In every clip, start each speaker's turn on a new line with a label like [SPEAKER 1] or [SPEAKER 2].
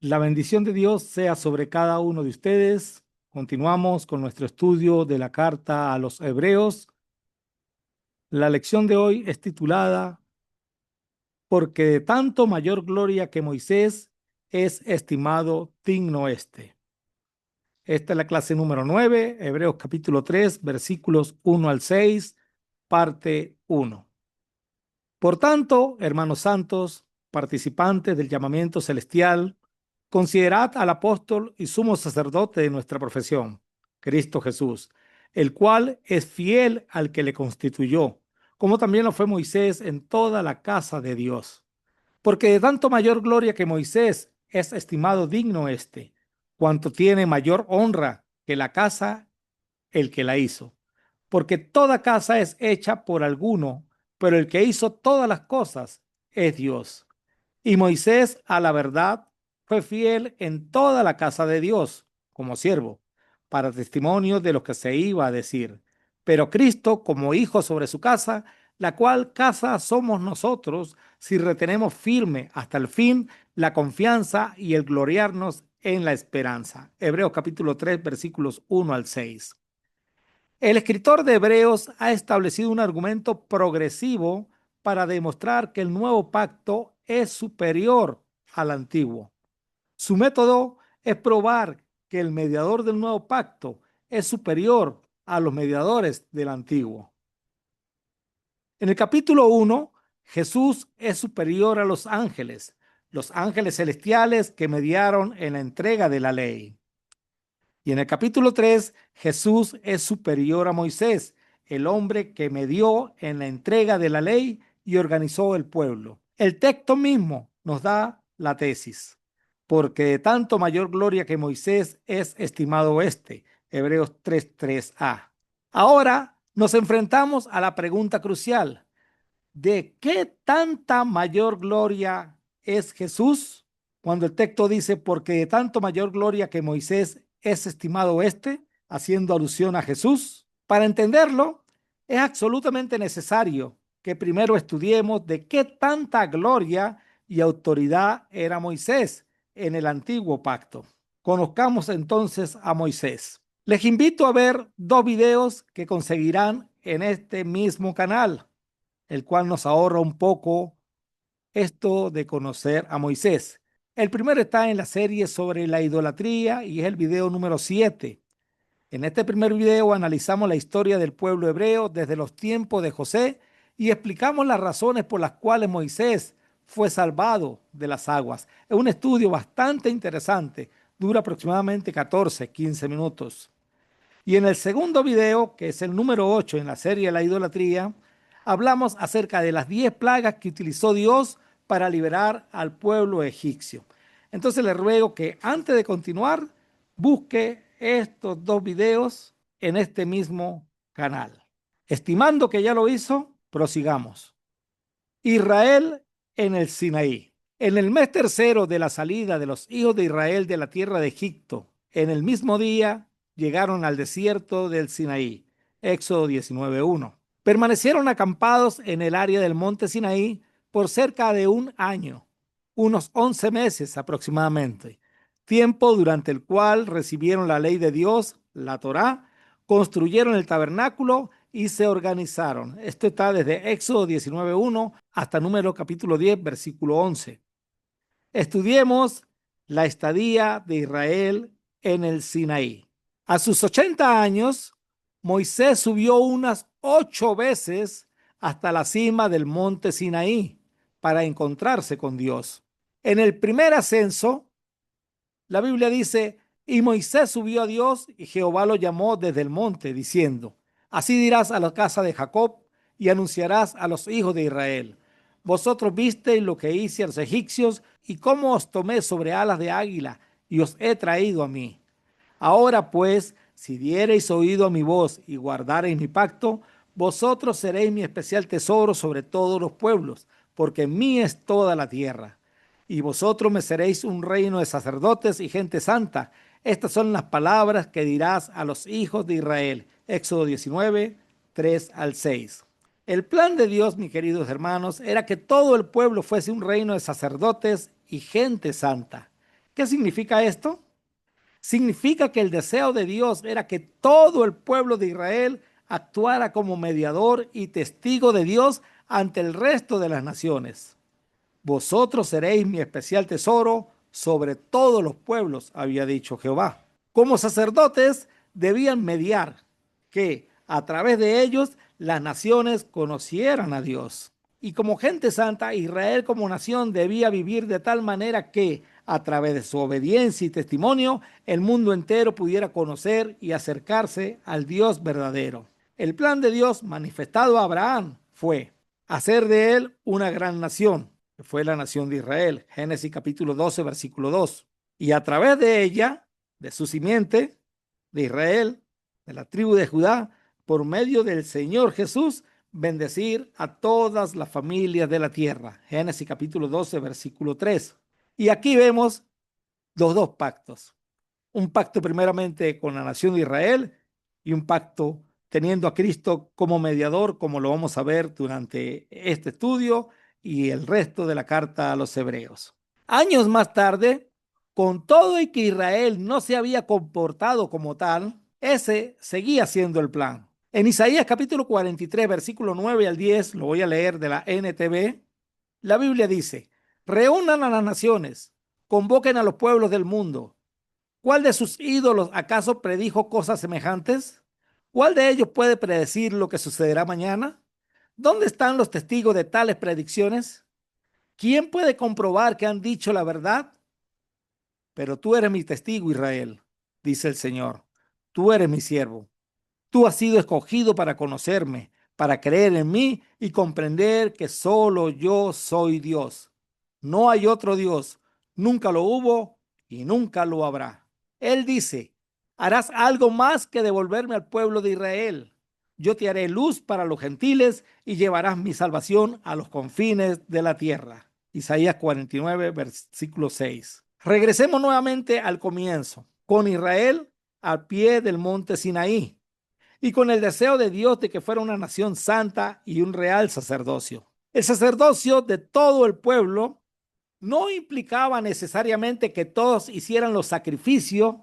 [SPEAKER 1] La bendición de Dios sea sobre cada uno de ustedes. Continuamos con nuestro estudio de la carta a los Hebreos. La lección de hoy es titulada Porque de tanto mayor gloria que Moisés es estimado digno este. Esta es la clase número 9, Hebreos capítulo 3, versículos 1 al 6, parte 1. Por tanto, hermanos santos, participantes del llamamiento celestial, considerad al apóstol y sumo sacerdote de nuestra profesión, Cristo Jesús, el cual es fiel al que le constituyó, como también lo fue Moisés en toda la casa de Dios. Porque de tanto mayor gloria que Moisés es estimado digno este, cuanto tiene mayor honra que la casa el que la hizo. Porque toda casa es hecha por alguno, pero el que hizo todas las cosas es Dios. Y Moisés, a la verdad, fue fiel en toda la casa de Dios, como siervo, para testimonio de lo que se iba a decir. Pero Cristo, como hijo sobre su casa, la cual casa somos nosotros, si retenemos firme hasta el fin la confianza y el gloriarnos en la esperanza. Hebreos capítulo 3, versículos 1 al 6. El escritor de Hebreos ha establecido un argumento progresivo para demostrar que el nuevo pacto es superior al antiguo. Su método es probar que el mediador del nuevo pacto es superior a los mediadores del antiguo. En el capítulo 1, Jesús es superior a los ángeles celestiales que mediaron en la entrega de la ley. Y en el capítulo 3, Jesús es superior a Moisés, el hombre que medió en la entrega de la ley y organizó el pueblo. El texto mismo nos da la tesis, porque de tanto mayor gloria que Moisés es estimado este, Hebreos 3:3a. Ahora nos enfrentamos a la pregunta crucial: ¿de qué tanta mayor gloria es Jesús? Cuando el texto dice, porque de tanto mayor gloria que Moisés es estimado este, haciendo alusión a Jesús. Para entenderlo, es absolutamente necesario que primero estudiemos de qué tanta gloria y autoridad era Moisés en el antiguo pacto. Conozcamos entonces a Moisés. Les invito a ver dos videos que conseguirán en este mismo canal, el cual nos ahorra un poco esto de conocer a Moisés. El primero está en la serie sobre la idolatría y es el video número 7. En este primer video analizamos la historia del pueblo hebreo desde los tiempos de José y explicamos las razones por las cuales Moisés fue salvado de las aguas. Es un estudio bastante interesante, dura aproximadamente 14-15 minutos. Y en el segundo video, que es el número 8 en la serie de la idolatría, hablamos acerca de las 10 plagas que utilizó Dios para liberar al pueblo egipcio. Entonces le ruego que antes de continuar, busque estos dos videos en este mismo canal. Estimando que ya lo hizo, prosigamos. Israel en el Sinaí. En el mes tercero de la salida de los hijos de Israel de la tierra de Egipto, en el mismo día llegaron al desierto del Sinaí. Éxodo 19:1. Permanecieron acampados en el área del monte Sinaí por cerca de un año, unos 11 meses aproximadamente, tiempo durante el cual recibieron la ley de Dios, la Torá, construyeron el tabernáculo y se organizaron. Esto está desde Éxodo 19:1 hasta número capítulo 10, versículo 11. Estudiemos la estadía de Israel en el Sinaí. A sus 80 años, Moisés subió unas 8 veces hasta la cima del monte Sinaí para encontrarse con Dios. En el primer ascenso, la Biblia dice, y Moisés subió a Dios y Jehová lo llamó desde el monte, diciendo, así dirás a la casa de Jacob y anunciarás a los hijos de Israel. Vosotros visteis lo que hice a los egipcios y cómo os tomé sobre alas de águila y os he traído a mí. Ahora pues, si diereis oído a mi voz y guardareis mi pacto, vosotros seréis mi especial tesoro sobre todos los pueblos, porque mí es toda la tierra. Y vosotros me seréis un reino de sacerdotes y gente santa. Estas son las palabras que dirás a los hijos de Israel. Éxodo 19, 3 al 6. El plan de Dios, mis queridos hermanos, era que todo el pueblo fuese un reino de sacerdotes y gente santa. ¿Qué significa esto? Significa que el deseo de Dios era que todo el pueblo de Israel actuara como mediador y testigo de Dios ante el resto de las naciones. Vosotros seréis mi especial tesoro sobre todos los pueblos, había dicho Jehová. Como sacerdotes debían mediar, que a través de ellos las naciones conocieran a Dios. Y como gente santa, Israel como nación debía vivir de tal manera que, a través de su obediencia y testimonio, el mundo entero pudiera conocer y acercarse al Dios verdadero. El plan de Dios manifestado a Abraham fue hacer de él una gran nación, que fue la nación de Israel. Génesis capítulo 12, versículo 2. Y a través de ella, de su simiente, de Israel, de la tribu de Judá, por medio del Señor Jesús, bendecir a todas las familias de la tierra. Génesis capítulo 12, versículo 3. Y aquí vemos los dos pactos. Un pacto primeramente con la nación de Israel y un pacto teniendo a Cristo como mediador, como lo vamos a ver durante este estudio y el resto de la carta a los hebreos. Años más tarde, con todo y que Israel no se había comportado como tal, ese seguía siendo el plan. En Isaías capítulo 43, versículo 9 al 10, lo voy a leer de la NTV, la Biblia dice: reúnan a las naciones, convoquen a los pueblos del mundo. ¿Cuál de sus ídolos acaso predijo cosas semejantes? ¿Cuál de ellos puede predecir lo que sucederá mañana? ¿Dónde están los testigos de tales predicciones? ¿Quién puede comprobar que han dicho la verdad? Pero tú eres mi testigo, Israel, dice el Señor. Tú eres mi siervo. Tú has sido escogido para conocerme, para creer en mí y comprender que solo yo soy Dios. No hay otro Dios, nunca lo hubo y nunca lo habrá. Él dice: harás algo más que devolverme al pueblo de Israel. Yo te haré luz para los gentiles y llevarás mi salvación a los confines de la tierra. Isaías 49, versículo 6. Regresemos nuevamente al comienzo, con Israel al pie del monte Sinaí y con el deseo de Dios de que fuera una nación santa y un real sacerdocio. El sacerdocio de todo el pueblo no implicaba necesariamente que todos hicieran los sacrificios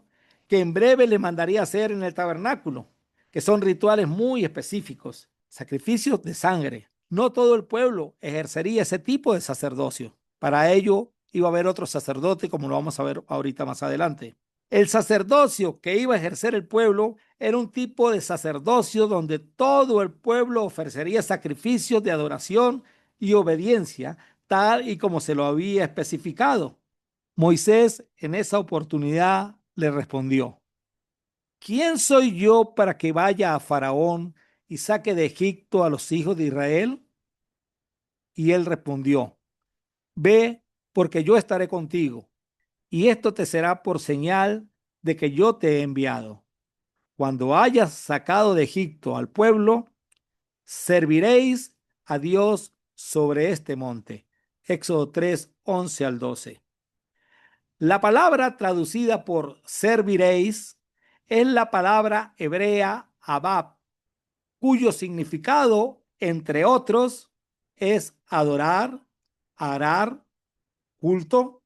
[SPEAKER 1] que en breve le mandaría hacer en el tabernáculo, que son rituales muy específicos, sacrificios de sangre. No todo el pueblo ejercería ese tipo de sacerdocio. Para ello iba a haber otro sacerdote, como lo vamos a ver ahorita más adelante. El sacerdocio que iba a ejercer el pueblo era un tipo de sacerdocio donde todo el pueblo ofrecería sacrificios de adoración y obediencia, tal y como se lo había especificado. Moisés en esa oportunidad le respondió: ¿quién soy yo para que vaya a Faraón y saque de Egipto a los hijos de Israel? Y él respondió: ve, porque yo estaré contigo, y esto te será por señal de que yo te he enviado. Cuando hayas sacado de Egipto al pueblo, serviréis a Dios sobre este monte. Éxodo 3, 11 al 12. La palabra traducida por serviréis es la palabra hebrea abab, cuyo significado, entre otros, es adorar, arar, culto,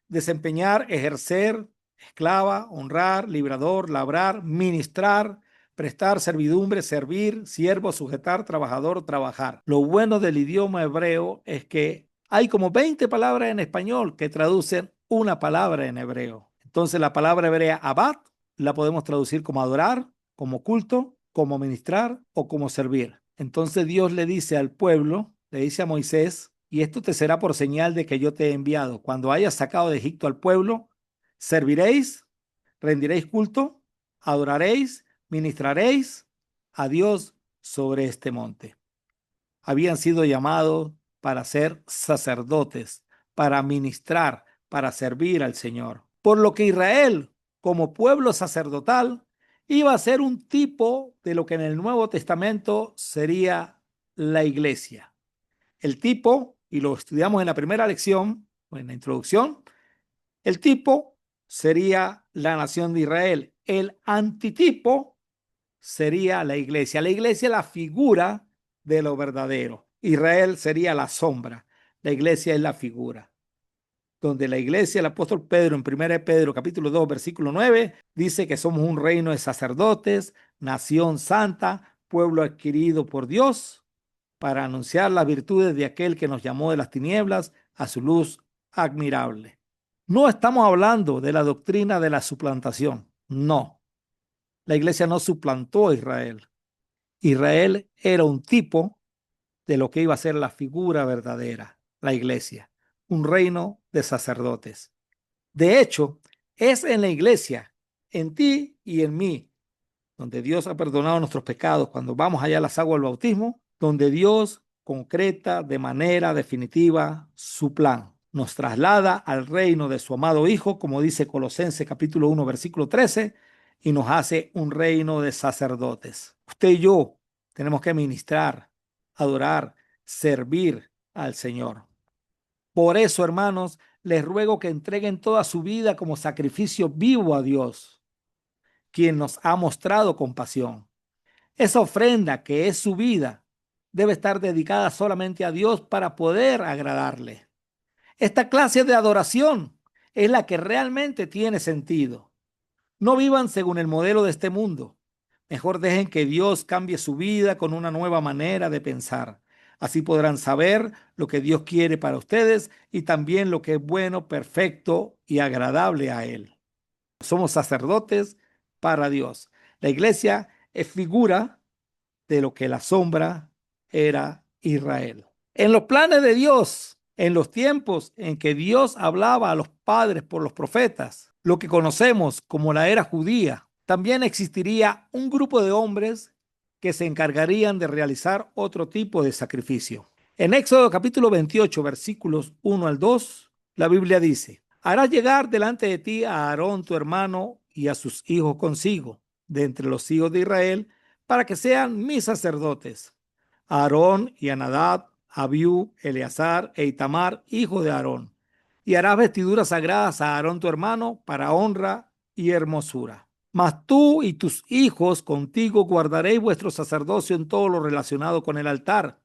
[SPEAKER 1] desempeñar, ejercer, esclava, honrar, librador, labrar, ministrar, prestar servidumbre, servir, siervo, sujetar, trabajador, trabajar. Lo bueno del idioma hebreo es que hay como 20 palabras en español que traducen una palabra en hebreo. Entonces la palabra hebrea abad la podemos traducir como adorar, como culto, como ministrar o como servir. Entonces Dios le dice al pueblo, le dice a Moisés: y esto te será por señal de que yo te he enviado. Cuando hayas sacado de Egipto al pueblo, serviréis, rendiréis culto, adoraréis, ministraréis a Dios sobre este monte. Habían sido llamados para ser sacerdotes, para ministrar, para servir al Señor. Por lo que Israel, como pueblo sacerdotal, iba a ser un tipo de lo que en el Nuevo Testamento sería la iglesia. El tipo, y lo estudiamos en la primera lección, o en la introducción, el tipo sería la nación de Israel. El antitipo sería la iglesia. La iglesia es la figura de lo verdadero. Israel sería la sombra. La iglesia es la figura. donde la iglesia, el apóstol Pedro, en 1 Pedro capítulo 2, versículo 9, dice que somos un reino de sacerdotes, nación santa, pueblo adquirido por Dios, para anunciar las virtudes de aquel que nos llamó de las tinieblas a su luz admirable. No estamos hablando de la doctrina de la suplantación, no. La iglesia no suplantó a Israel. Israel era un tipo de lo que iba a ser la figura verdadera, la iglesia, un reino de sacerdotes. De hecho, es en la iglesia, en ti y en mí, donde Dios ha perdonado nuestros pecados cuando vamos allá a las aguas del bautismo, donde Dios concreta de manera definitiva su plan. Nos traslada al reino de su amado Hijo, como dice Colosenses capítulo 1, versículo 13, y nos hace un reino de sacerdotes. Usted y yo tenemos que ministrar, adorar, servir al Señor. Por eso, hermanos, les ruego que entreguen toda su vida como sacrificio vivo a Dios, quien nos ha mostrado compasión. Esa ofrenda que es su vida debe estar dedicada solamente a Dios para poder agradarle. Esta clase de adoración es la que realmente tiene sentido. No vivan según el modelo de este mundo. Mejor dejen que Dios cambie su vida con una nueva manera de pensar. Así podrán saber lo que Dios quiere para ustedes y también lo que es bueno, perfecto y agradable a Él. Somos sacerdotes para Dios. La iglesia es figura de lo que la sombra era Israel. En los planes de Dios, en los tiempos en que Dios hablaba a los padres por los profetas, lo que conocemos como la era judía, también existiría un grupo de hombres que se encargarían de realizar otro tipo de sacrificio. En Éxodo capítulo 28, versículos 1 al 2, la Biblia dice: harás llegar delante de ti a Aarón tu hermano y a sus hijos consigo, de entre los hijos de Israel, para que sean mis sacerdotes. A Aarón y a Nadab, Abiú, Eleazar e Itamar, hijo de Aarón. Y harás vestiduras sagradas a Aarón tu hermano para honra y hermosura. Mas tú y tus hijos contigo guardaréis vuestro sacerdocio en todo lo relacionado con el altar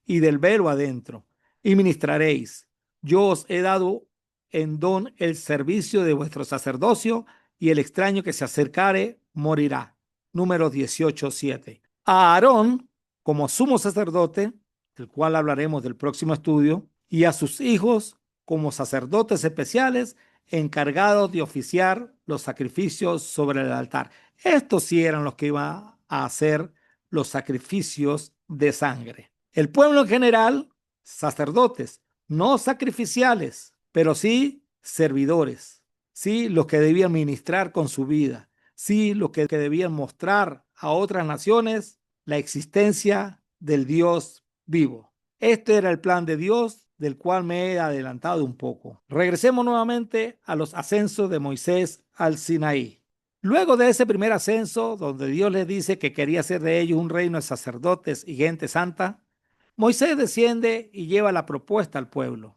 [SPEAKER 1] y del velo adentro, y ministraréis. Yo os he dado en don el servicio de vuestro sacerdocio, y el extraño que se acercare morirá. Números 18:7. A Aarón, como sumo sacerdote, del cual hablaremos del próximo estudio, y a sus hijos como sacerdotes especiales encargados de oficiar los sacrificios sobre el altar. Estos sí eran los que iban a hacer los sacrificios de sangre. El pueblo en general, sacerdotes, no sacrificiales, pero sí servidores, sí los que debían ministrar con su vida, sí los que debían mostrar a otras naciones la existencia del Dios vivo. Este era el plan de Dios, del cual me he adelantado un poco. Regresemos nuevamente a los ascensos de Moisés al Sinaí. Luego de ese primer ascenso, donde Dios les dice que quería hacer de ellos un reino de sacerdotes y gente santa, Moisés desciende y lleva la propuesta al pueblo.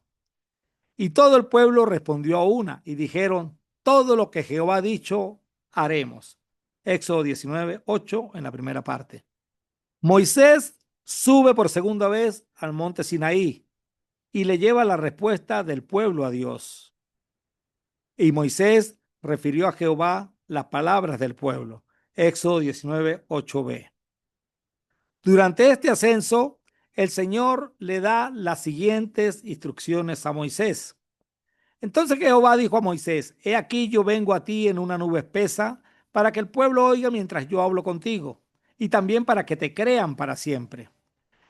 [SPEAKER 1] Y todo el pueblo respondió a una y dijeron: todo lo que Jehová ha dicho, haremos. Éxodo 19:8 en la primera parte. Moisés sube por segunda vez al monte Sinaí y le lleva la respuesta del pueblo a Dios. Y Moisés refirió a Jehová las palabras del pueblo. Éxodo 19:8b. Durante este ascenso, el Señor le da las siguientes instrucciones a Moisés. Entonces Jehová dijo a Moisés: he aquí yo vengo a ti en una nube espesa, para que el pueblo oiga mientras yo hablo contigo, y también para que te crean para siempre.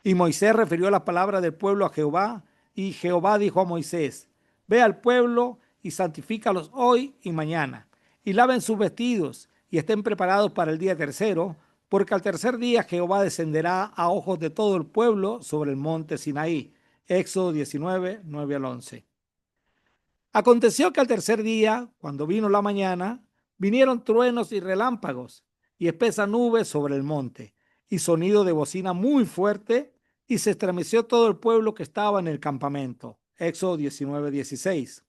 [SPEAKER 1] Y Moisés refirió las palabras del pueblo a Jehová, y Jehová dijo a Moisés: ve al pueblo y santifícalos hoy y mañana, y laven sus vestidos, y estén preparados para el día tercero, porque al tercer día Jehová descenderá a ojos de todo el pueblo sobre el monte Sinaí. Éxodo 19:9 al 11. Aconteció que al tercer día, cuando vino la mañana, vinieron truenos y relámpagos, y espesa nube sobre el monte, y sonido de bocina muy fuerte, y se estremeció todo el pueblo que estaba en el campamento. Éxodo 19:16.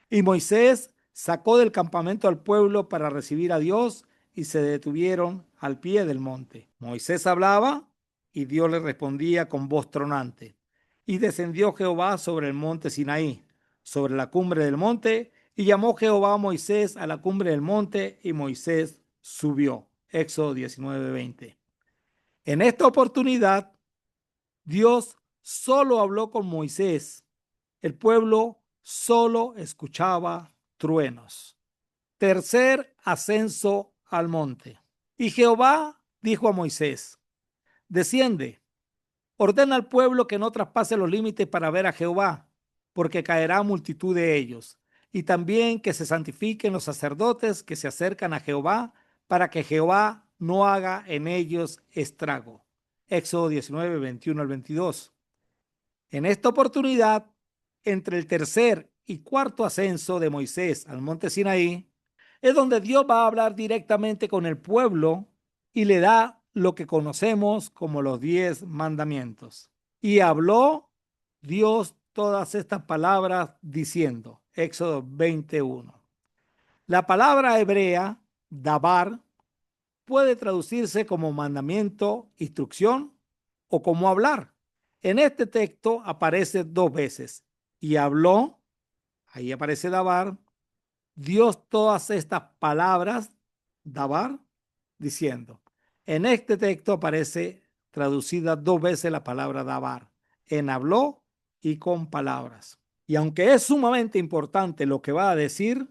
[SPEAKER 1] Y Moisés sacó del campamento al pueblo para recibir a Dios, y se detuvieron al pie del monte. Moisés hablaba, y Dios le respondía con voz tronante. Y descendió Jehová sobre el monte Sinaí, sobre la cumbre del monte, y llamó Jehová a Moisés a la cumbre del monte, y Moisés subió. Éxodo 19:20. En esta oportunidad, Dios solo habló con Moisés. El pueblo solo escuchaba truenos. Tercer ascenso al monte. Y Jehová dijo a Moisés: desciende, ordena al pueblo que no traspase los límites para ver a Jehová, porque caerá multitud de ellos. Y también que se santifiquen los sacerdotes que se acercan a Jehová, para que Jehová no haga en ellos estrago. Éxodo 19, 21 al 22. En esta oportunidad, entre el tercer y cuarto ascenso de Moisés al monte Sinaí, es donde Dios va a hablar directamente con el pueblo y le da lo que conocemos como los 10 mandamientos. Y habló Dios todas estas palabras diciendo, Éxodo 21. La palabra hebrea, dabar, puede traducirse como mandamiento, instrucción o como hablar. En este texto aparece dos veces. Y habló, ahí aparece dabar, Dios todas estas palabras, dabar, diciendo. En este texto aparece traducida dos veces la palabra dabar, en habló y con palabras. Y aunque es sumamente importante lo que va a decir,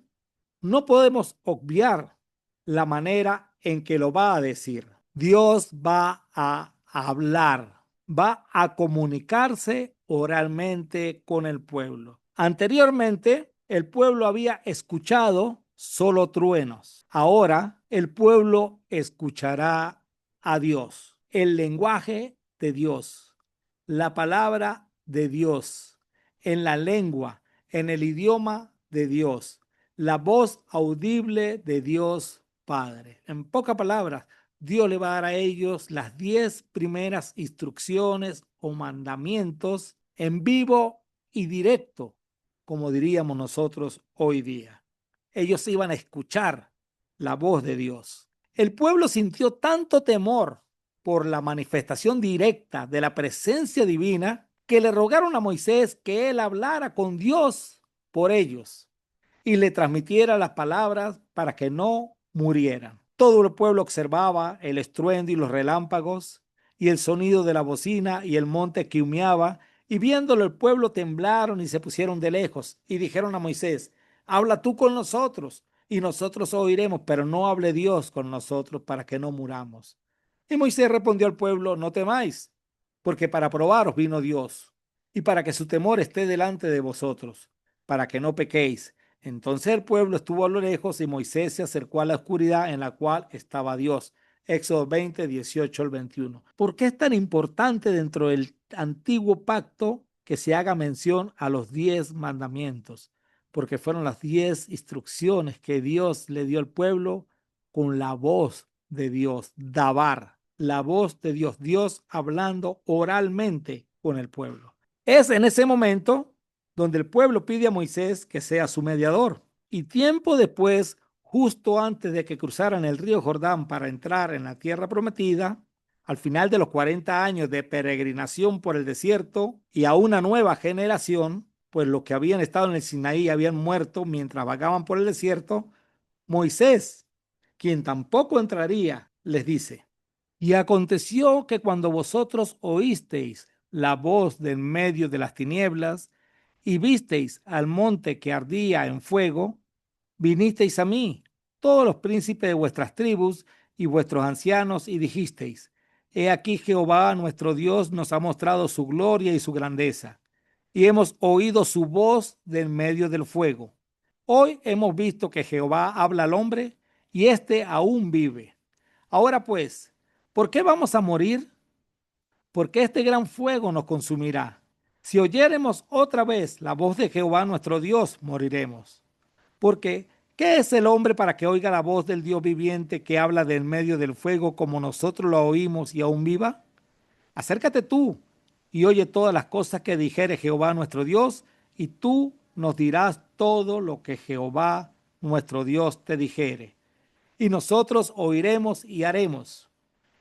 [SPEAKER 1] no podemos obviar la manera en que lo va a decir. Dios va a hablar, va a comunicarse oralmente con el pueblo. Anteriormente, el pueblo había escuchado solo truenos. Ahora, el pueblo escuchará a Dios, el lenguaje de Dios, la palabra de Dios, en la lengua, en el idioma de Dios, la voz audible de Dios Padre. En pocas palabras, Dios le va a dar a ellos las 10 primeras instrucciones o mandamientos en vivo y directo, como diríamos nosotros hoy día. Ellos iban a escuchar la voz de Dios. El pueblo sintió tanto temor por la manifestación directa de la presencia divina que le rogaron a Moisés que él hablara con Dios por ellos y le transmitiera las palabras para que no murieran. Todo el pueblo observaba el estruendo y los relámpagos y el sonido de la bocina y el monte que humeaba, y viéndolo el pueblo temblaron y se pusieron de lejos y dijeron a Moisés: habla tú con nosotros y nosotros oiremos, pero no hable Dios con nosotros para que no muramos. Y Moisés respondió al pueblo: no temáis, porque para probaros vino Dios y para que su temor esté delante de vosotros, para que no pequéis. Entonces el pueblo estuvo a lo lejos y Moisés se acercó a la oscuridad en la cual estaba Dios. Éxodo 20, 18 al 21. ¿Por qué es tan importante dentro del antiguo pacto que se haga mención a los 10 mandamientos? Porque fueron las 10 instrucciones que Dios le dio al pueblo con la voz de Dios, Dabar, la voz de Dios, Dios hablando oralmente con el pueblo. Es en ese momento donde el pueblo pide a Moisés que sea su mediador. Y tiempo después, justo antes de que cruzaran el río Jordán para entrar en la tierra prometida, al final de los 40 años de peregrinación por el desierto y a una nueva generación, pues los que habían estado en el Sinaí habían muerto mientras vagaban por el desierto, Moisés, quien tampoco entraría, les dice: y aconteció que cuando vosotros oísteis la voz de en medio de las tinieblas y visteis al monte que ardía en fuego, vinisteis a mí, todos los príncipes de vuestras tribus y vuestros ancianos, y dijisteis: he aquí Jehová nuestro Dios nos ha mostrado su gloria y su grandeza, y hemos oído su voz de en medio del fuego. Hoy hemos visto que Jehová habla al hombre, y éste aún vive. Ahora pues, ¿por qué vamos a morir? Porque este gran fuego nos consumirá. Si oyéremos otra vez la voz de Jehová nuestro Dios, moriremos. Porque, ¿qué es el hombre para que oiga la voz del Dios viviente que habla del medio del fuego como nosotros lo oímos y aún viva? Acércate tú y oye todas las cosas que dijere Jehová nuestro Dios, y tú nos dirás todo lo que Jehová nuestro Dios te dijere. Y nosotros oiremos y haremos.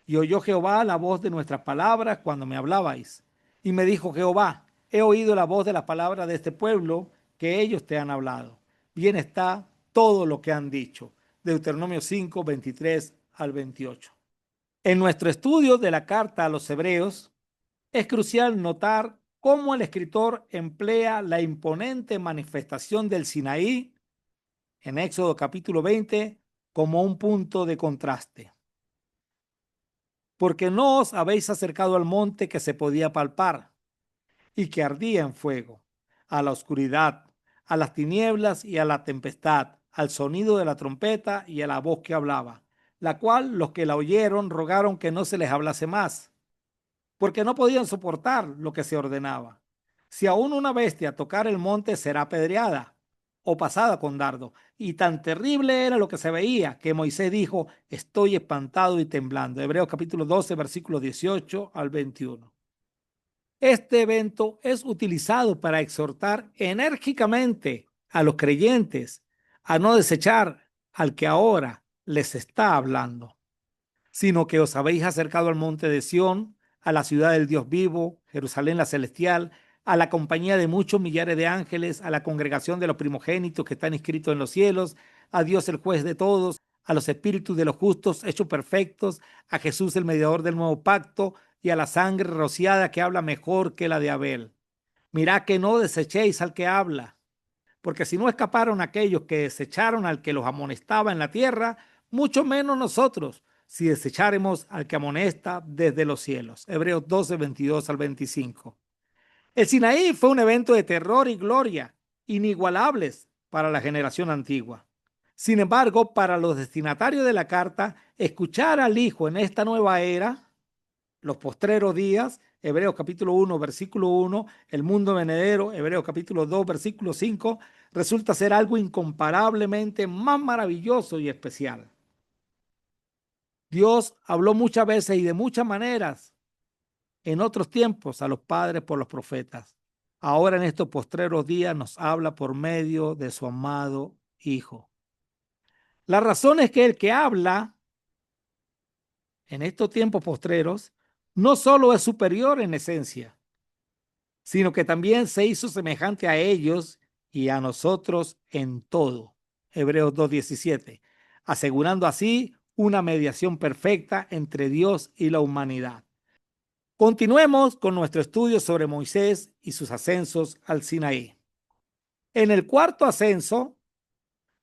[SPEAKER 1] Y oyó Jehová la voz de nuestras palabras cuando me hablabais. Y me dijo Jehová: he oído la voz de las palabras de este pueblo que ellos te han hablado. Bien está todo lo que han dicho. Deuteronomio 5, 23 al 28. En nuestro estudio de la carta a los Hebreos, es crucial notar cómo el escritor emplea la imponente manifestación del Sinaí en Éxodo capítulo 20 como un punto de contraste. Porque no os habéis acercado al monte que se podía palpar y que ardía en fuego, a la oscuridad, a las tinieblas y a la tempestad, al sonido de la trompeta y a la voz que hablaba, la cual los que la oyeron rogaron que no se les hablase más, porque no podían soportar lo que se ordenaba. Si aún una bestia tocar el monte será apedreada o pasada con dardo. Y tan terrible era lo que se veía que Moisés dijo, estoy espantado y temblando. Hebreos capítulo 12, versículos 18 al 21. Este evento es utilizado para exhortar enérgicamente a los creyentes a no desechar al que ahora les está hablando, sino que os habéis acercado al monte de Sión, a la ciudad del Dios vivo, Jerusalén la celestial, a la compañía de muchos millares de ángeles, a la congregación de los primogénitos que están inscritos en los cielos, a Dios el juez de todos, a los espíritus de los justos hechos perfectos, a Jesús el mediador del nuevo pacto y a la sangre rociada que habla mejor que la de Abel. Mirad que no desechéis al que habla, porque si no escaparon aquellos que desecharon al que los amonestaba en la tierra, mucho menos nosotros, si desecháremos al que amonesta desde los cielos. Hebreos 12, 22 al 25. El Sinaí fue un evento de terror y gloria, inigualables para la generación antigua. Sin embargo, para los destinatarios de la carta, escuchar al Hijo en esta nueva era, los postreros días, Hebreos capítulo 1, versículo 1, el mundo venidero, Hebreos capítulo 2, versículo 5, resulta ser algo incomparablemente más maravilloso y especial. Dios habló muchas veces y de muchas maneras en otros tiempos a los padres por los profetas. Ahora en estos postreros días nos habla por medio de su amado Hijo. La razón es que el que habla en estos tiempos postreros no solo es superior en esencia, sino que también se hizo semejante a ellos y a nosotros en todo. Hebreos 2:17, asegurando así una mediación perfecta entre Dios y la humanidad. Continuemos con nuestro estudio sobre Moisés y sus ascensos al Sinaí. En el cuarto ascenso,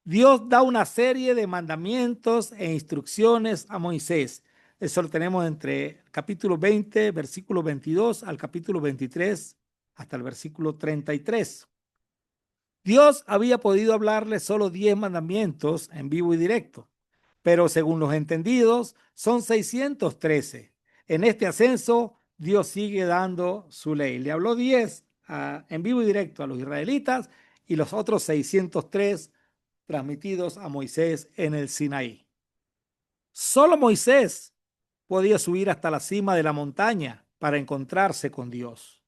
[SPEAKER 1] Dios da una serie de mandamientos e instrucciones a Moisés. Eso lo tenemos entre el capítulo 20, versículo 22 al capítulo 23, hasta el versículo 33. Dios había podido hablarle solo 10 mandamientos en vivo y directo, pero según los entendidos son 613. En este ascenso, Dios sigue dando su ley. Le habló 10 en vivo y directo a los israelitas y los otros 603 transmitidos a Moisés en el Sinaí. Solo Moisés podía subir hasta la cima de la montaña para encontrarse con Dios.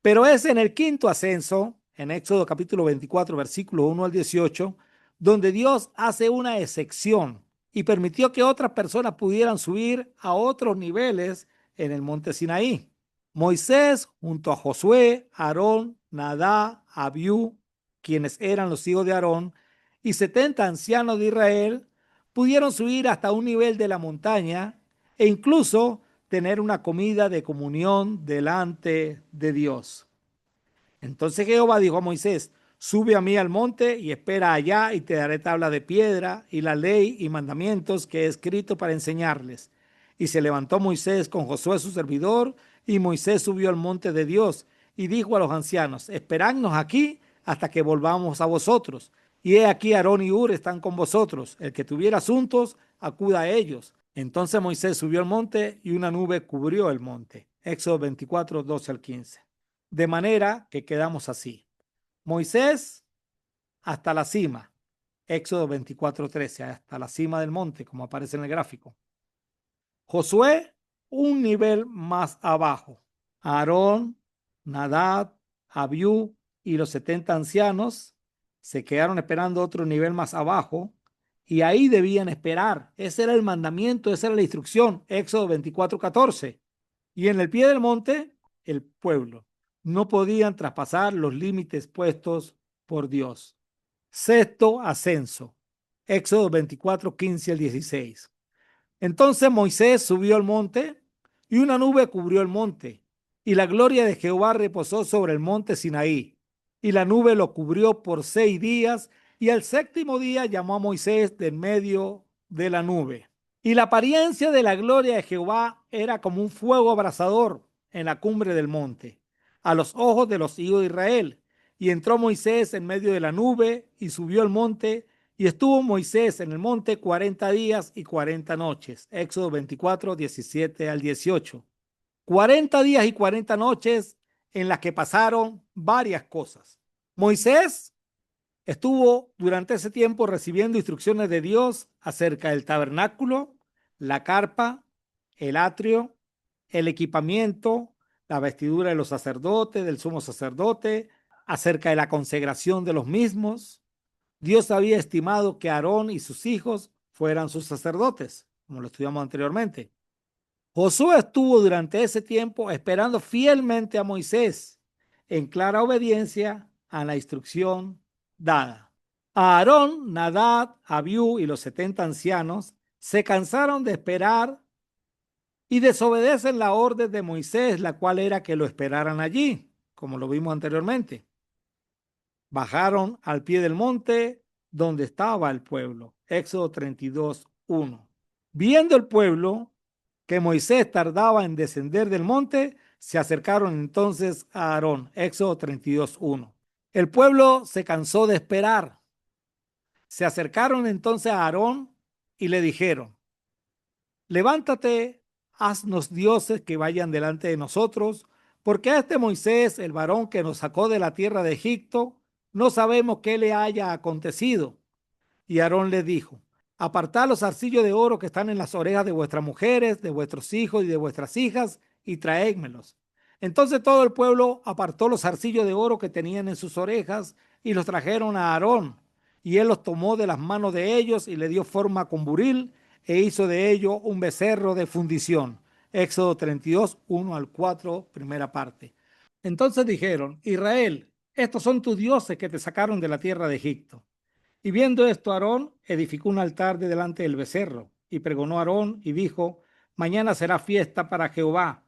[SPEAKER 1] Pero es en el quinto ascenso, en Éxodo capítulo 24, versículo 1 al 18, donde Dios hace una excepción y permitió que otras personas pudieran subir a otros niveles en el monte Sinaí. Moisés, junto a Josué, Aarón, Nadab, Abiú, quienes eran los hijos de Aarón, y 70 ancianos de Israel, pudieron subir hasta un nivel de la montaña e incluso tener una comida de comunión delante de Dios. Entonces Jehová dijo a Moisés, sube a mí al monte y espera allá y te daré tabla de piedra y la ley y mandamientos que he escrito para enseñarles. Y se levantó Moisés con Josué su servidor y Moisés subió al monte de Dios y dijo a los ancianos, esperadnos aquí hasta que volvamos a vosotros. Y he aquí Aarón y Hur están con vosotros. El que tuviera asuntos, acuda a ellos. Entonces Moisés subió al monte y una nube cubrió el monte. Éxodo 24, 12 al 15. De manera que quedamos así. Moisés hasta la cima. Éxodo 24, 13, hasta la cima del monte, como aparece en el gráfico. Josué, un nivel más abajo. Aarón, Nadab, Abiú y los 70 ancianos se quedaron esperando otro nivel más abajo y ahí debían esperar. Ese era el mandamiento, esa era la instrucción. Éxodo 24, 14. Y en el pie del monte, el pueblo. no podían traspasar los límites puestos por Dios. Sexto ascenso. Éxodo 24, 15 al 16. Entonces Moisés subió al monte y una nube cubrió el monte y la gloria de Jehová reposó sobre el monte Sinaí y la nube lo cubrió por 6 días y al séptimo día llamó a Moisés de en medio de la nube. Y la apariencia de la gloria de Jehová era como un fuego abrasador en la cumbre del monte, a los ojos de los hijos de Israel. Y entró Moisés en medio de la nube y subió al monte, y estuvo Moisés en el monte 40 días y 40 noches. Éxodo 24, 17 al 18. 40 días y 40 noches en las que pasaron varias cosas. Moisés estuvo durante ese tiempo recibiendo instrucciones de Dios acerca del tabernáculo, la carpa, el atrio, el equipamiento, la vestidura de los sacerdotes, del sumo sacerdote, acerca de la consagración de los mismos. Dios había estimado que Aarón y sus hijos fueran sus sacerdotes, como lo estudiamos anteriormente. Josué estuvo durante ese tiempo esperando fielmente a Moisés en clara obediencia a la instrucción dada. Aarón, Nadab, Abiú y los 70 ancianos se cansaron de esperar y desobedecen la orden de Moisés, la cual era que lo esperaran allí, como lo vimos anteriormente. Bajaron al pie del monte donde estaba el pueblo. Éxodo 32, 1. Viendo el pueblo que Moisés tardaba en descender del monte, se acercaron entonces a Aarón. Éxodo 32, 1. El pueblo se cansó de esperar. Se acercaron entonces a Aarón y le dijeron: levántate, haznos dioses que vayan delante de nosotros, porque a este Moisés, el varón que nos sacó de la tierra de Egipto, no sabemos qué le haya acontecido. Y Aarón les dijo: apartad los zarcillos de oro que están en las orejas de vuestras mujeres, de vuestros hijos y de vuestras hijas, y traédmelos. Entonces todo el pueblo apartó los zarcillos de oro que tenían en sus orejas y los trajeron a Aarón. Y él los tomó de las manos de ellos y le dio forma con buril e hizo de ello un becerro de fundición. Éxodo 32, 1 al 4, primera parte. Entonces dijeron: Israel, estos son tus dioses que te sacaron de la tierra de Egipto. Y viendo esto, Aarón edificó un altar de delante del becerro y pregonó a Aarón y dijo: mañana será fiesta para Jehová.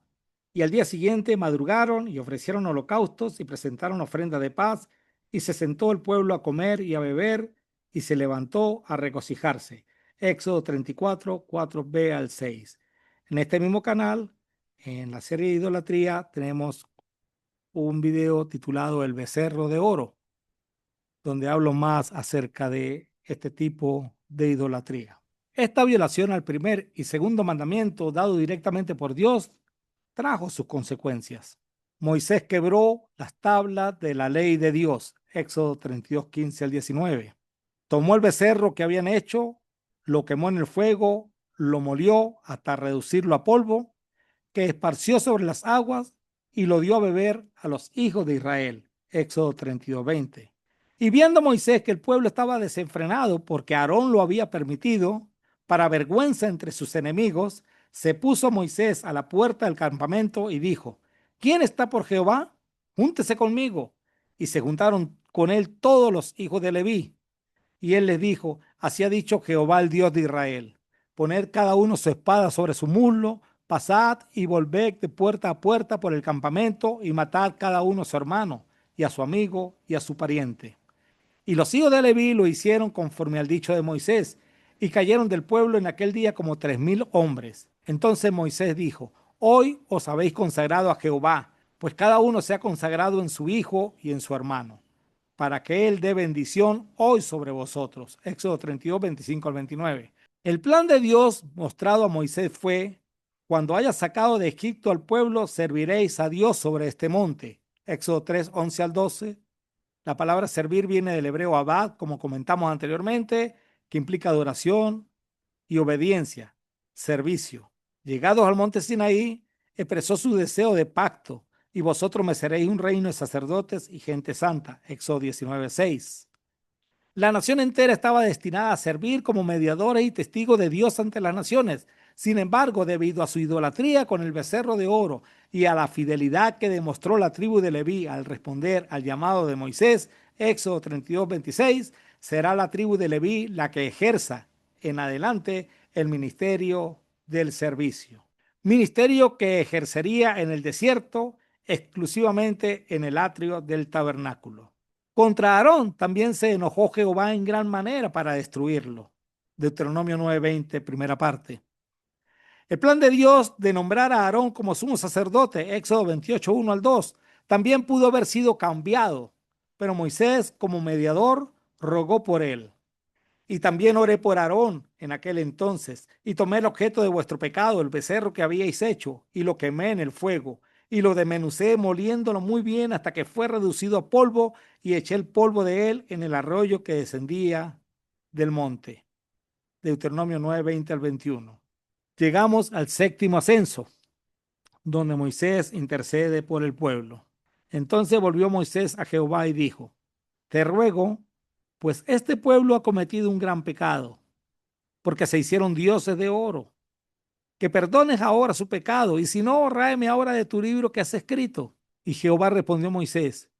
[SPEAKER 1] Y al día siguiente madrugaron y ofrecieron holocaustos y presentaron ofrenda de paz, y se sentó el pueblo a comer y a beber y se levantó a regocijarse. Éxodo 34, 4b al 6. En este mismo canal, en la serie de idolatría, tenemos un video titulado El becerro de oro, donde hablo más acerca de este tipo de idolatría. Esta violación al primer y segundo mandamiento dado directamente por Dios trajo sus consecuencias. Moisés quebró las tablas de la ley de Dios, Éxodo 32, 15 al 19. Tomó el becerro que habían hecho, lo quemó en el fuego, lo molió hasta reducirlo a polvo, que esparció sobre las aguas y lo dio a beber a los hijos de Israel. Éxodo 32, 20. Y viendo Moisés que el pueblo estaba desenfrenado porque Aarón lo había permitido, para vergüenza entre sus enemigos, se puso Moisés a la puerta del campamento y dijo: ¿quién está por Jehová? Júntese conmigo. Y se juntaron con él todos los hijos de Leví. Y él les dijo: así ha dicho Jehová, el Dios de Israel: poned cada uno su espada sobre su muslo, pasad y volved de puerta a puerta por el campamento y matad cada uno a su hermano y a su amigo y a su pariente. Y los hijos de Leví lo hicieron conforme al dicho de Moisés, y cayeron del pueblo en aquel día como 3000 hombres. Entonces Moisés dijo: hoy os habéis consagrado a Jehová, pues cada uno se ha consagrado en su hijo y en su hermano, para que él dé bendición hoy sobre vosotros. Éxodo 32, 25 al 29. El plan de Dios mostrado a Moisés fue: cuando hayas sacado de Egipto al pueblo, serviréis a Dios sobre este monte. Éxodo 3, 11 al 12. La palabra servir viene del hebreo abad, como comentamos anteriormente, que implica adoración y obediencia, servicio. Llegados al monte Sinaí, expresó su deseo de pacto: y vosotros me seréis un reino de sacerdotes y gente santa. Éxodo 19:6. La nación entera estaba destinada a servir como mediadores y testigos de Dios ante las naciones. Sin embargo, debido a su idolatría con el becerro de oro y a la fidelidad que demostró la tribu de Leví al responder al llamado de Moisés, Éxodo 32:26, será la tribu de Leví la que ejerza en adelante el ministerio del servicio. Ministerio que ejercería en el desierto exclusivamente en el atrio del tabernáculo. Contra Aarón también se enojó Jehová en gran manera para destruirlo. Deuteronomio 9:20, primera parte. El plan de Dios de nombrar a Aarón como sumo sacerdote, Éxodo 28:1 al 2, también pudo haber sido cambiado, pero Moisés, como mediador, rogó por él. Y también oré por Aarón en aquel entonces, y tomé el objeto de vuestro pecado, el becerro que habíais hecho, y lo quemé en el fuego, y lo desmenucé moliéndolo muy bien hasta que fue reducido a polvo, y eché el polvo de él en el arroyo que descendía del monte. Deuteronomio 9:20 al 21. Llegamos al séptimo ascenso, donde Moisés intercede por el pueblo. Entonces volvió Moisés a Jehová y dijo: Te ruego, pues este pueblo ha cometido un gran pecado, porque se hicieron dioses de oro, que perdones ahora su pecado, y si no, ráeme ahora de tu libro que has escrito. Y Jehová respondió a Moisés: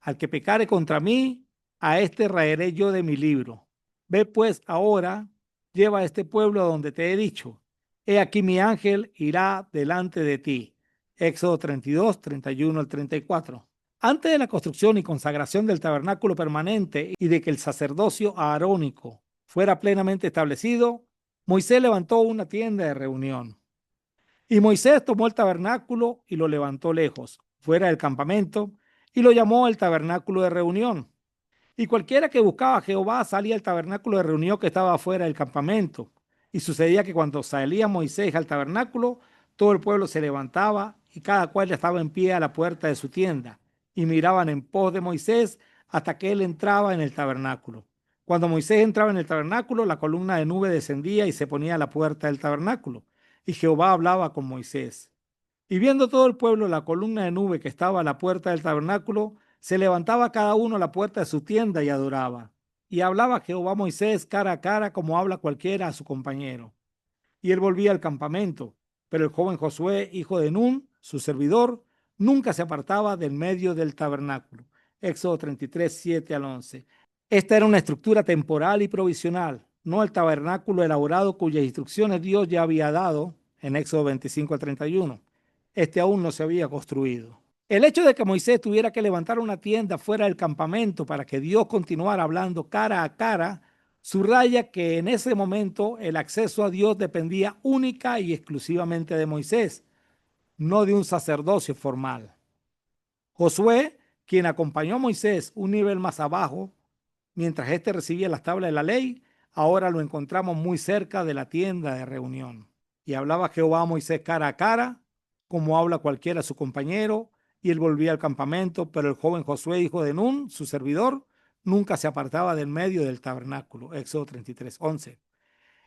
[SPEAKER 1] Al que pecare contra mí, a este raeré yo de mi libro. Ve pues ahora, lleva a este pueblo a donde te he dicho. He aquí mi ángel irá delante de ti. Éxodo 32, 31 al 34. Antes de la construcción y consagración del tabernáculo permanente y de que el sacerdocio aarónico fuera plenamente establecido, Moisés levantó una tienda de reunión. Y Moisés tomó el tabernáculo y lo levantó lejos, fuera del campamento, y lo llamó el tabernáculo de reunión. Y cualquiera que buscaba a Jehová salía al tabernáculo de reunión que estaba fuera del campamento. Y sucedía que cuando salía Moisés al tabernáculo, todo el pueblo se levantaba y cada cual estaba en pie a la puerta de su tienda. Y miraban en pos de Moisés hasta que él entraba en el tabernáculo. Cuando Moisés entraba en el tabernáculo, la columna de nube descendía y se ponía a la puerta del tabernáculo. Y Jehová hablaba con Moisés. Y viendo todo el pueblo la columna de nube que estaba a la puerta del tabernáculo, se levantaba cada uno a la puerta de su tienda y adoraba. Y hablaba Jehová a Moisés cara a cara como habla cualquiera a su compañero. Y él volvía al campamento, pero el joven Josué, hijo de Nun, su servidor, nunca se apartaba del medio del tabernáculo. Éxodo 33, 7 al 11. Esta era una estructura temporal y provisional, no el tabernáculo elaborado cuyas instrucciones Dios ya había dado en Éxodo 25 al 31. Este aún no se había construido. El hecho de que Moisés tuviera que levantar una tienda fuera del campamento para que Dios continuara hablando cara a cara, subraya que en ese momento el acceso a Dios dependía única y exclusivamente de Moisés, no de un sacerdocio formal. Josué, quien acompañó a Moisés un nivel más abajo, mientras éste recibía las tablas de la ley, ahora lo encontramos muy cerca de la tienda de reunión. Y hablaba Jehová a Moisés cara a cara, como habla cualquiera a su compañero, y él volvía al campamento, pero el joven Josué, hijo de Nun, su servidor, nunca se apartaba del medio del tabernáculo. Éxodo 33, 11.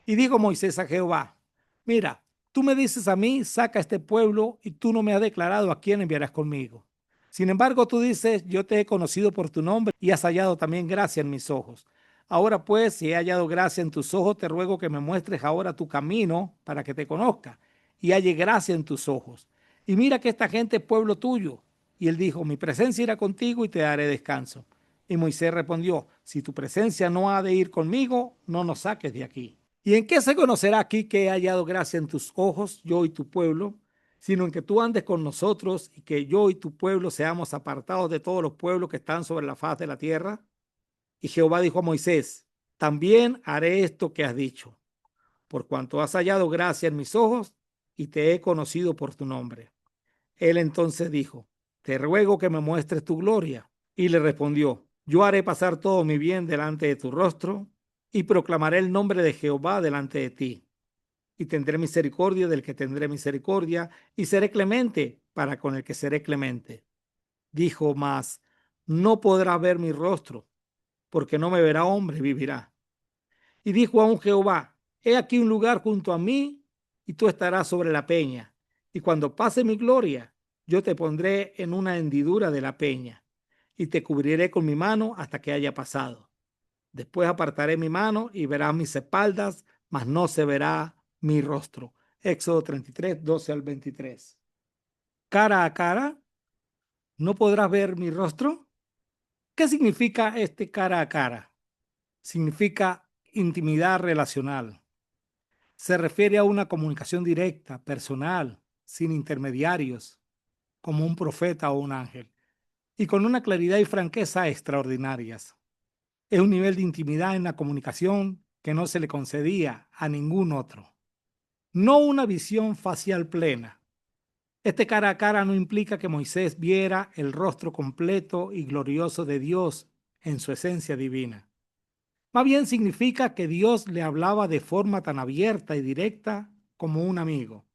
[SPEAKER 1] Y dijo Moisés a Jehová: Mira, tú me dices a mí, saca este pueblo, y tú no me has declarado a quién enviarás conmigo. Sin embargo, tú dices: yo te he conocido por tu nombre y has hallado también gracia en mis ojos. Ahora pues, si he hallado gracia en tus ojos, te ruego que me muestres ahora tu camino para que te conozca y halle gracia en tus ojos. Y mira que esta gente es pueblo tuyo. Y él dijo: mi presencia irá contigo y te daré descanso. Y Moisés respondió: si tu presencia no ha de ir conmigo, no nos saques de aquí. ¿Y en qué se conocerá aquí que he hallado gracia en tus ojos, yo y tu pueblo? Sino en que tú andes con nosotros y que yo y tu pueblo seamos apartados de todos los pueblos que están sobre la faz de la tierra. Y Jehová dijo a Moisés: también haré esto que has dicho, por cuanto has hallado gracia en mis ojos y te he conocido por tu nombre. Él entonces dijo: te ruego que me muestres tu gloria. Y le respondió: yo haré pasar todo mi bien delante de tu rostro y proclamaré el nombre de Jehová delante de ti. Y tendré misericordia del que tendré misericordia, y seré clemente para con el que seré clemente. Dijo más: no podrá ver mi rostro, porque no me verá hombre, vivirá. Y dijo aún Jehová: he aquí un lugar junto a mí, y tú estarás sobre la peña. Y cuando pase mi gloria, yo te pondré en una hendidura de la peña, y te cubriré con mi mano hasta que haya pasado. Después apartaré mi mano y verás mis espaldas, mas no se verá mi rostro. Éxodo 33, 12 al 23. Cara a cara, ¿no podrás ver mi rostro? ¿Qué significa este cara a cara? Significa intimidad relacional. Se refiere a una comunicación directa, personal, sin intermediarios, como un profeta o un ángel, y con una claridad y franqueza extraordinarias. Es un nivel de intimidad en la comunicación que no se le concedía a ningún otro. No una visión facial plena. Este cara a cara no implica que Moisés viera el rostro completo y glorioso de Dios en su esencia divina. Más bien significa que Dios le hablaba de forma tan abierta y directa como un amigo,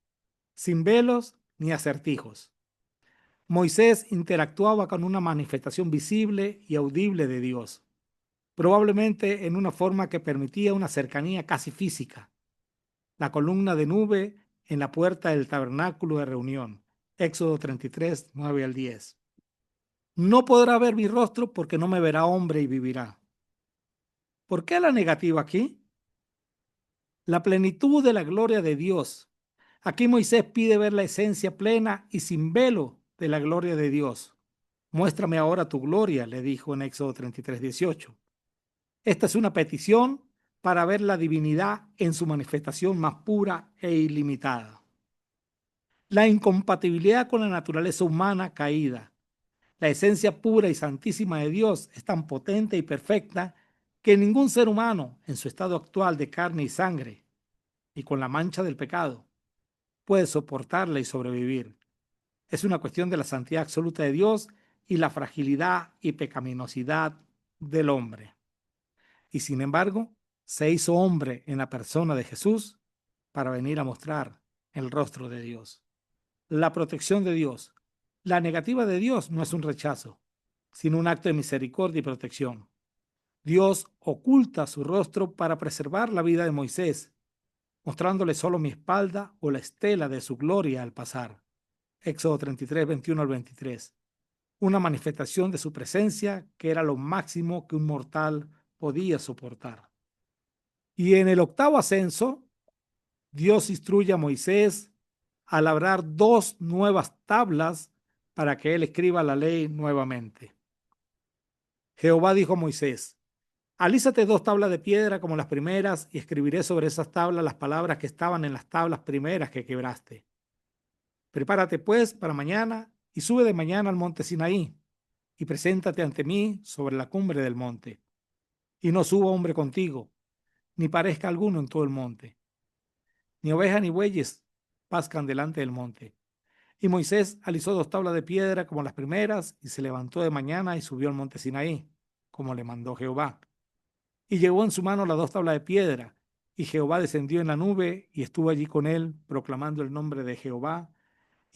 [SPEAKER 1] sin velos ni acertijos. Moisés interactuaba con una manifestación visible y audible de Dios, probablemente en una forma que permitía una cercanía casi física. La columna de nube en la puerta del tabernáculo de reunión. Éxodo 33, 9 al 10. No podrá ver mi rostro porque no me verá hombre y vivirá. ¿Por qué la negativa aquí? La plenitud de la gloria de Dios. Aquí Moisés pide ver la esencia plena y sin velo de la gloria de Dios. Muéstrame ahora tu gloria, le dijo en Éxodo 33, 18. Esta es una petición para ver la divinidad en su manifestación más pura e ilimitada. La incompatibilidad con la naturaleza humana caída. La esencia pura y santísima de Dios es tan potente y perfecta que ningún ser humano, en su estado actual de carne y sangre, y con la mancha del pecado, puede soportarla y sobrevivir. Es una cuestión de la santidad absoluta de Dios y la fragilidad y pecaminosidad del hombre. Y sin embargo, se hizo hombre en la persona de Jesús para venir a mostrar el rostro de Dios. La protección de Dios. La negativa de Dios no es un rechazo, sino un acto de misericordia y protección. Dios oculta su rostro para preservar la vida de Moisés, mostrándole solo mi espalda o la estela de su gloria al pasar. Éxodo 33, 21 al 23. Una manifestación de su presencia que era lo máximo que un mortal podía soportar. Y en el octavo ascenso, Dios instruye a Moisés a labrar dos nuevas tablas para que él escriba la ley nuevamente. Jehová dijo a Moisés: alízate dos tablas de piedra como las primeras y escribiré sobre esas tablas las palabras que estaban en las tablas primeras que quebraste. Prepárate pues para mañana y sube de mañana al monte Sinaí y preséntate ante mí sobre la cumbre del monte. Y no suba hombre contigo, ni parezca alguno en todo el monte. Ni oveja ni bueyes pascan delante del monte. Y Moisés alisó dos tablas de piedra como las primeras y se levantó de mañana y subió al monte Sinaí, como le mandó Jehová. Y llevó en su mano las dos tablas de piedra, y Jehová descendió en la nube y estuvo allí con él, proclamando el nombre de Jehová.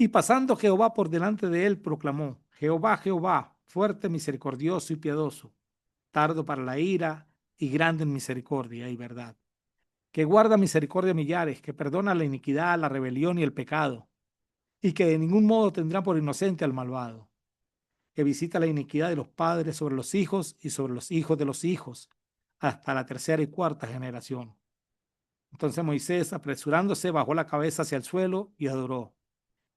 [SPEAKER 1] Y pasando Jehová por delante de él, proclamó: Jehová, Jehová, fuerte, misericordioso y piadoso, tardo para la ira y grande en misericordia y verdad, que guarda misericordia a millares, que perdona la iniquidad, la rebelión y el pecado, y que de ningún modo tendrá por inocente al malvado, que visita la iniquidad de los padres sobre los hijos y sobre los hijos de los hijos, hasta la tercera y cuarta generación. Entonces Moisés, apresurándose, bajó la cabeza hacia el suelo y adoró.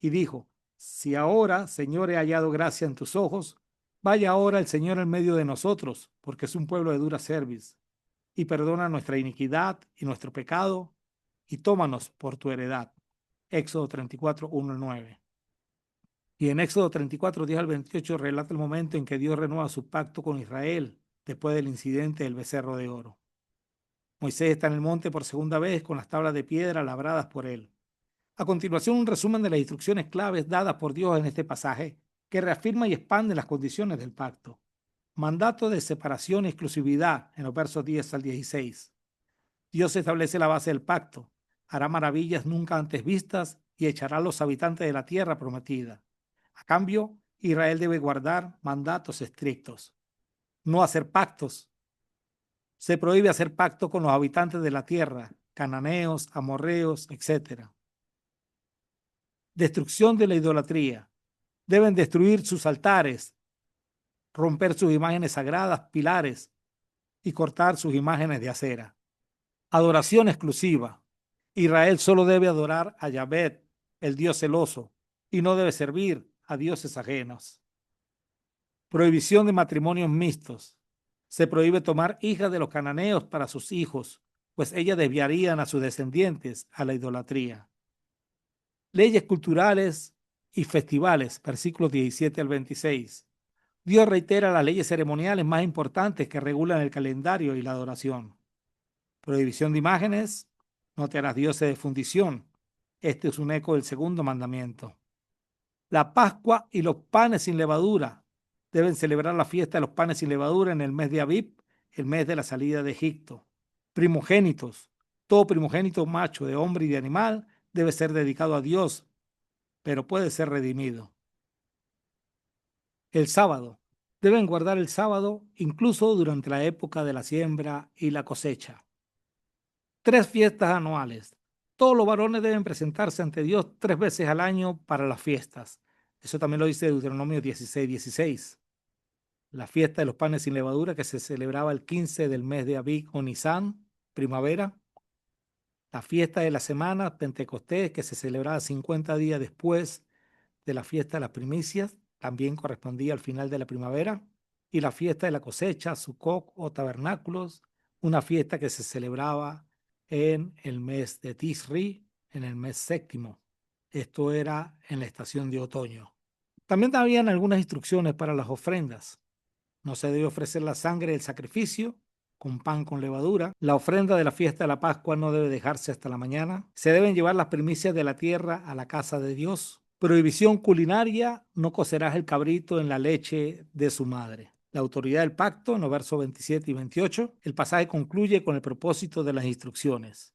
[SPEAKER 1] Y dijo: si ahora, Señor, he hallado gracia en tus ojos, vaya ahora el Señor en medio de nosotros, porque es un pueblo de dura cerviz, y perdona nuestra iniquidad y nuestro pecado, y tómanos por tu heredad. Éxodo 34, 1 al 9. Y en Éxodo 34, 10 al 28 relata el momento en que Dios renueva su pacto con Israel después del incidente del becerro de oro. Moisés está en el monte por segunda vez con las tablas de piedra labradas por él. A continuación, un resumen de las instrucciones claves dadas por Dios en este pasaje, que reafirma y expande las condiciones del pacto. Mandato de separación y exclusividad en los versos 10 al 16. Dios establece la base del pacto, hará maravillas nunca antes vistas y echará a los habitantes de la tierra prometida. A cambio, Israel debe guardar mandatos estrictos. No hacer pactos. Se prohíbe hacer pacto con los habitantes de la tierra, cananeos, amorreos, etc. Destrucción de la idolatría. Deben destruir sus altares, romper sus imágenes sagradas, pilares, y cortar sus imágenes de acera. Adoración exclusiva. Israel solo debe adorar a Yahvé, el Dios celoso, y no debe servir a dioses ajenos. Prohibición de matrimonios mixtos. Se prohíbe tomar hijas de los cananeos para sus hijos, pues ellas desviarían a sus descendientes a la idolatría. Leyes culturales y festivales, versículos 17 al 26. Dios reitera las leyes ceremoniales más importantes que regulan el calendario y la adoración. Prohibición de imágenes, no te harás dioses de fundición. Este es un eco del segundo mandamiento. La Pascua y los panes sin levadura. Deben celebrar la fiesta de los panes sin levadura en el mes de Abib, el mes de la salida de Egipto. Primogénitos. Todo primogénito macho de hombre y de animal debe ser dedicado a Dios, pero puede ser redimido. El sábado. Deben guardar el sábado incluso durante la época de la siembra y la cosecha. 3 fiestas anuales. Todos los varones deben presentarse ante Dios 3 veces al año para las fiestas. Eso también lo dice Deuteronomio 16:16. La fiesta de los panes sin levadura, que se celebraba el 15 del mes de Abib o Nisán, primavera. La fiesta de la semana, Pentecostés, que se celebraba 50 días después de la fiesta de las primicias, también correspondía al final de la primavera. Y la fiesta de la cosecha, Sukkot o tabernáculos, una fiesta que se celebraba en el mes de Tisri, en el mes séptimo. Esto era en la estación de otoño. También habían algunas instrucciones para las ofrendas. No se debe ofrecer la sangre del sacrificio con pan con levadura. La ofrenda de la fiesta de la Pascua no debe dejarse hasta la mañana. Se deben llevar las primicias de la tierra a la casa de Dios. Prohibición culinaria, no cocerás el cabrito en la leche de su madre. La autoridad del pacto, en los versos 27 y 28, el pasaje concluye con el propósito de las instrucciones.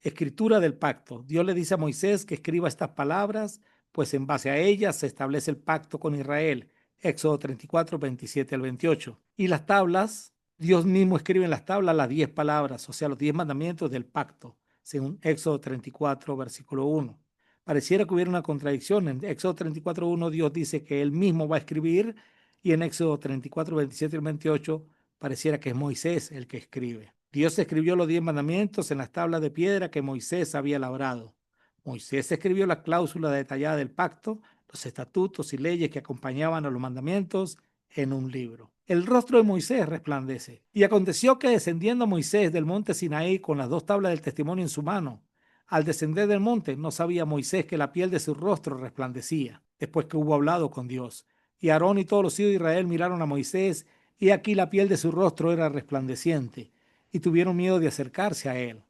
[SPEAKER 1] Escritura del pacto. Dios le dice a Moisés que escriba estas palabras, pues en base a ellas se establece el pacto con Israel. Éxodo 34, 27 al 28. Y las tablas, Dios mismo escribe en las tablas las 10 palabras, o sea, los 10 mandamientos del pacto, según Éxodo 34, versículo 1. Pareciera que hubiera una contradicción. En Éxodo 34, 1 Dios dice que él mismo va a escribir, y en Éxodo 34, 27 y 28 pareciera que es Moisés el que escribe. Dios escribió los 10 mandamientos en las tablas de piedra que Moisés había labrado. Moisés escribió la cláusula detallada del pacto, los estatutos y leyes que acompañaban a los mandamientos en un libro. El rostro de Moisés resplandece. Y aconteció que descendiendo Moisés del monte Sinaí con las 2 tablas del testimonio en su mano, al descender del monte no sabía Moisés que la piel de su rostro resplandecía, después que hubo hablado con Dios. Y Aarón y todos los hijos de Israel miraron a Moisés, y aquí la piel de su rostro era resplandeciente, y tuvieron miedo de acercarse a él.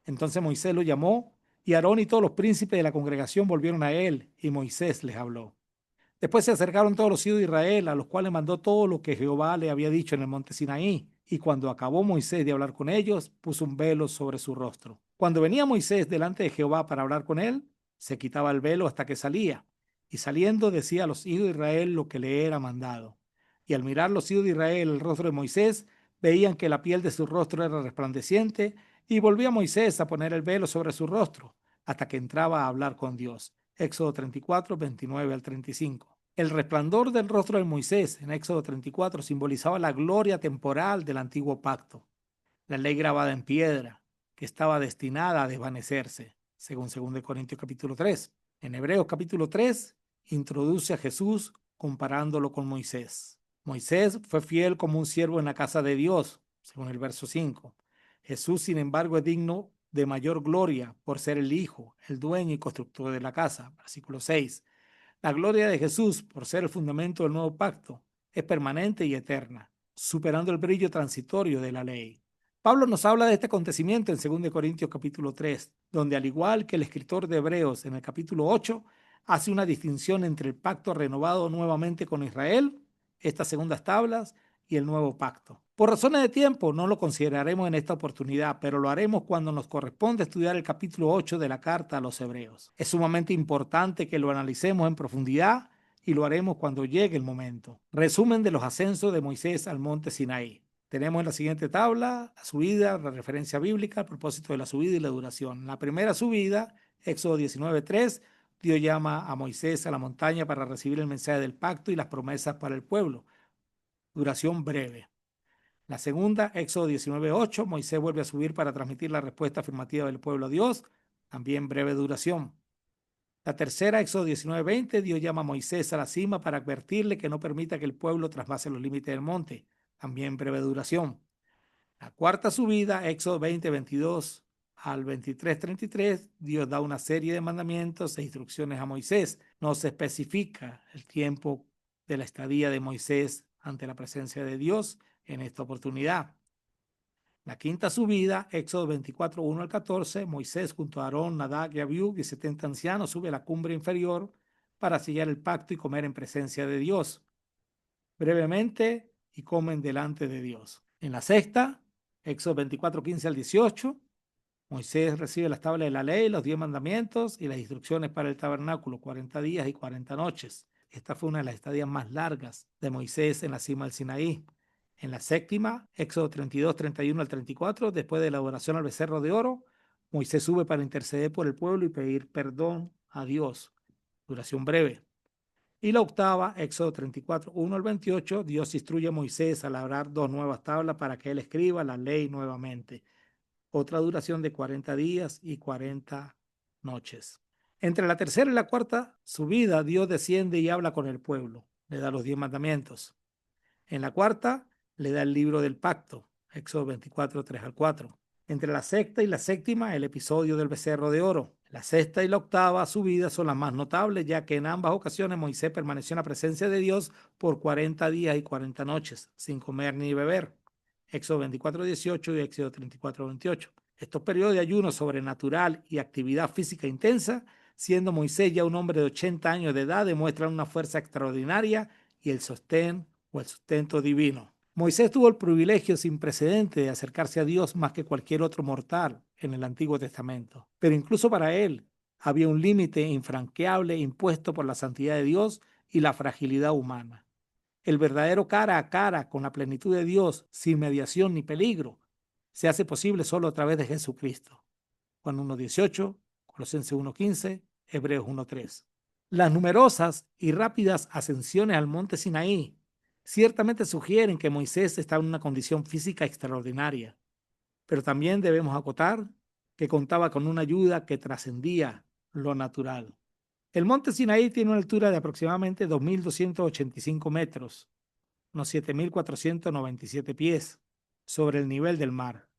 [SPEAKER 1] Entonces Moisés lo llamó, y Aarón y todos los príncipes de la congregación volvieron a él, y Moisés les habló. Después se acercaron todos los hijos de Israel, a los cuales mandó todo lo que Jehová le había dicho en el monte Sinaí. Y cuando acabó Moisés de hablar con ellos, puso un velo sobre su rostro. Cuando venía Moisés delante de Jehová para hablar con él, se quitaba el velo hasta que salía. Y saliendo decía a los hijos de Israel lo que le era mandado. Y al mirar los hijos de Israel el rostro de Moisés, veían que la piel de su rostro era resplandeciente, y volvía Moisés a poner el velo sobre su rostro, hasta que entraba a hablar con Dios. Éxodo 34, 29 al 35. El resplandor del rostro de Moisés en Éxodo 34 simbolizaba la gloria temporal del antiguo pacto, la ley grabada en piedra, que estaba destinada a desvanecerse, según 2 Corintios capítulo 3. En Hebreos capítulo 3 introduce a Jesús comparándolo con Moisés. Moisés fue fiel como un siervo en la casa de Dios, según el verso 5. Jesús, sin embargo, es digno de mayor gloria por ser el Hijo, el dueño y constructor de la casa, versículo 6. La gloria de Jesús, por ser el fundamento del nuevo pacto, es permanente y eterna, superando el brillo transitorio de la ley. Pablo nos habla de este acontecimiento en 2 Corintios capítulo 3, donde al igual que el escritor de Hebreos en el capítulo 8, hace una distinción entre el pacto renovado nuevamente con Israel, estas segundas tablas, y el nuevo pacto. Por razones de tiempo no lo consideraremos en esta oportunidad, pero lo haremos cuando nos corresponde estudiar el capítulo 8 de la carta a los Hebreos. Es sumamente importante que lo analicemos en profundidad y lo haremos cuando llegue el momento. Resumen de los ascensos de Moisés al monte Sinaí. Tenemos en la siguiente tabla la subida, la referencia bíblica, a propósito de la subida y la duración. La primera subida, Éxodo 19:3, Dios llama a Moisés a la montaña para recibir el mensaje del pacto y las promesas para el pueblo. Duración breve. La segunda, Éxodo 19:8, Moisés vuelve a subir para transmitir la respuesta afirmativa del pueblo a Dios, también breve duración. La tercera, Éxodo 19:20, Dios llama a Moisés a la cima para advertirle que no permita que el pueblo traspase los límites del monte, también breve duración. La cuarta subida, Éxodo 20:22 al 23:33, Dios da una serie de mandamientos e instrucciones a Moisés. No se especifica el tiempo de la estadía de Moisés ante la presencia de Dios en esta oportunidad. La quinta subida, Éxodo 24:1 al 14, Moisés junto a Aarón, Nadab y Abiú y 70 ancianos sube a la cumbre inferior para sellar el pacto y comer en presencia de Dios. Brevemente, y comen delante de Dios. En la sexta, Éxodo 24:15 al 18, Moisés recibe las tablas de la ley, los 10 mandamientos y las instrucciones para el tabernáculo, 40 días y 40 noches. Esta fue una de las estadías más largas de Moisés en la cima del Sinaí. En la séptima, Éxodo 32:31 al 34, después de la adoración al becerro de oro, Moisés sube para interceder por el pueblo y pedir perdón a Dios. Duración breve. Y la octava, Éxodo 34:1 al 28, Dios instruye a Moisés a labrar 2 nuevas tablas para que él escriba la ley nuevamente. Otra duración de 40 días y 40 noches. Entre la tercera y la cuarta subida, Dios desciende y habla con el pueblo. Le da los 10 mandamientos. En la cuarta, le da el libro del pacto, Éxodo 24:3 al 4. Entre la sexta y la séptima, el episodio del becerro de oro. La sexta y la octava subida son las más notables, ya que en ambas ocasiones Moisés permaneció en la presencia de Dios por 40 días y 40 noches, sin comer ni beber. Éxodo 24:18 y Éxodo 34:28. Estos periodos de ayuno sobrenatural y actividad física intensa, siendo Moisés ya un hombre de 80 años de edad, demuestran una fuerza extraordinaria y el sostén o el sustento divino. Moisés tuvo el privilegio sin precedente de acercarse a Dios más que cualquier otro mortal en el Antiguo Testamento. Pero incluso para él había un límite infranqueable impuesto por la santidad de Dios y la fragilidad humana. El verdadero cara a cara con la plenitud de Dios, sin mediación ni peligro, se hace posible solo a través de Jesucristo. Juan 1:18, Colosenses 1:15, Hebreos 1:3. Las numerosas y rápidas ascensiones al monte Sinaí ciertamente sugieren que Moisés estaba en una condición física extraordinaria, pero también debemos acotar que contaba con una ayuda que trascendía lo natural. El monte Sinaí tiene una altura de aproximadamente 2.285 metros, unos 7.497 pies, sobre el nivel del mar.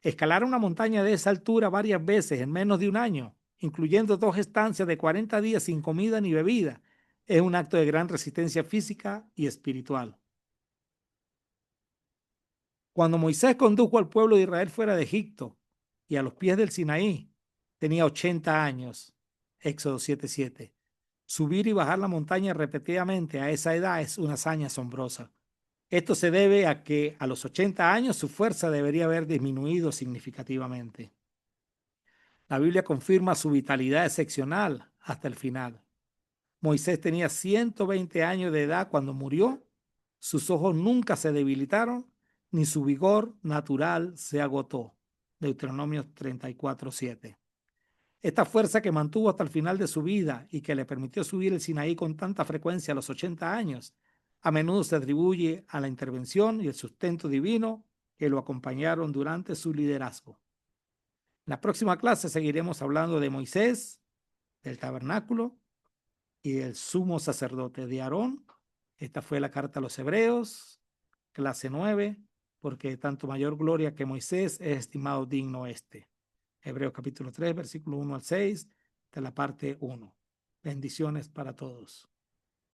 [SPEAKER 1] Escalar una montaña de esa altura varias veces en menos de un año, incluyendo 2 estancias de 40 días sin comida ni bebida, es un acto de gran resistencia física y espiritual. Cuando Moisés condujo al pueblo de Israel fuera de Egipto y a los pies del Sinaí, tenía 80 años. Éxodo 7:7. Subir y bajar la montaña repetidamente a esa edad es una hazaña asombrosa. Esto se debe a que a los 80 años su fuerza debería haber disminuido significativamente. La Biblia confirma su vitalidad excepcional hasta el final. Moisés tenía 120 años de edad cuando murió. Sus ojos nunca se debilitaron, ni su vigor natural se agotó. Deuteronomio 34:7. Esta fuerza que mantuvo hasta el final de su vida y que le permitió subir el Sinaí con tanta frecuencia a los 80 años, a menudo se atribuye a la intervención y el sustento divino que lo acompañaron durante su liderazgo. En la próxima clase seguiremos hablando de Moisés, del tabernáculo y del sumo sacerdote de Aarón. Esta fue la carta a los Hebreos, clase 9, porque tanto mayor gloria que Moisés es estimado digno este. Hebreos capítulo 3, versículo 1 al 6, de la parte 1. Bendiciones para todos.